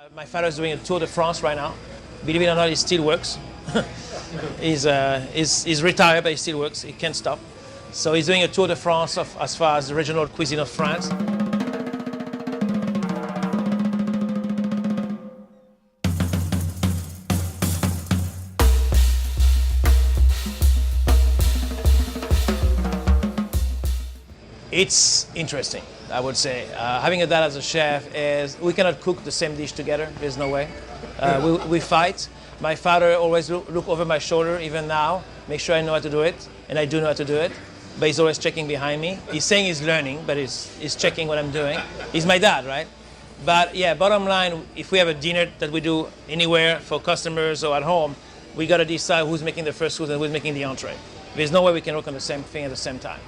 My father is doing a Tour de France right now. Believe it or not, he still works. he's retired, but he still works. He can't stop. So he's doing a Tour de France as far as the regional cuisine of France. It's interesting, I would say. Having a dad as a chef is, we cannot cook the same dish together. There's no way. We fight. My father always look over my shoulder, even now, make sure I know how to do it, and I do know how to do it. But he's always checking behind me. He's saying he's learning, but he's checking what I'm doing. He's my dad, right? But yeah, bottom line, if we have a dinner that we do anywhere for customers or at home, we got to decide who's making the first food and who's making the entree. There's no way we can work on the same thing at the same time.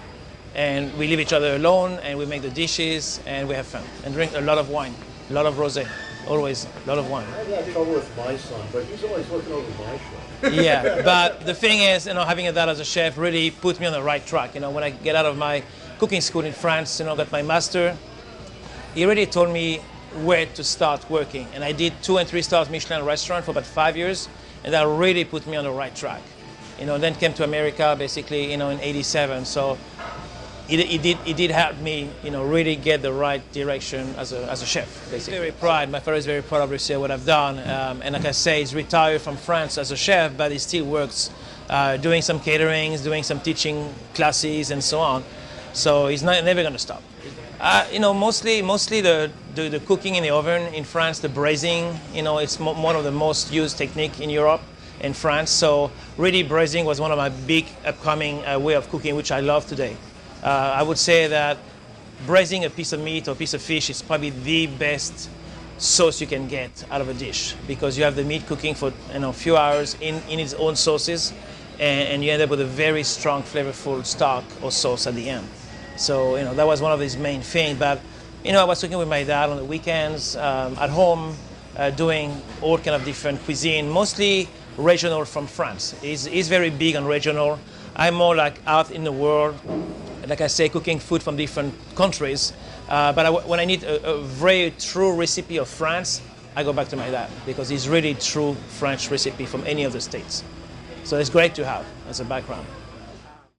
And we leave each other alone, and we make the dishes, and we have fun. And drink a lot of wine, a lot of rosé, always a lot of wine. I have trouble with my son, but he's always looking over my shoulder. Yeah, but the thing is, having a dad as a chef really put me on the right track. When I get out of my cooking school in France, got my master, he really told me where to start working. And I did 2- and 3-star Michelin restaurant for about 5 years, and that really put me on the right track. Then came to America basically, in '87. So it did help me, really get the right direction as a chef, basically. Very proud. My father is very proud, obviously, of what I've done. And like I say, he's retired from France as a chef, but he still works, doing some caterings, doing some teaching classes, and so on. So he's never going to stop. Mostly the cooking in the oven in France, the braising, it's one of the most used technique in Europe and France. So really braising was one of my big upcoming way of cooking, which I love today. I would say that braising a piece of meat or a piece of fish is probably the best sauce you can get out of a dish, because you have the meat cooking for a few hours in its own sauces, and you end up with a very strong, flavorful stock or sauce at the end. So that was one of his main things. But I was cooking with my dad on the weekends, at home, doing all kind of different cuisine, mostly regional from France. He's very big on regional. I'm more like out in the world, like I say, cooking food from different countries. But when I need a very true recipe of France, I go back to my dad, because he's really true French recipe from any of the states. So it's great to have as a background.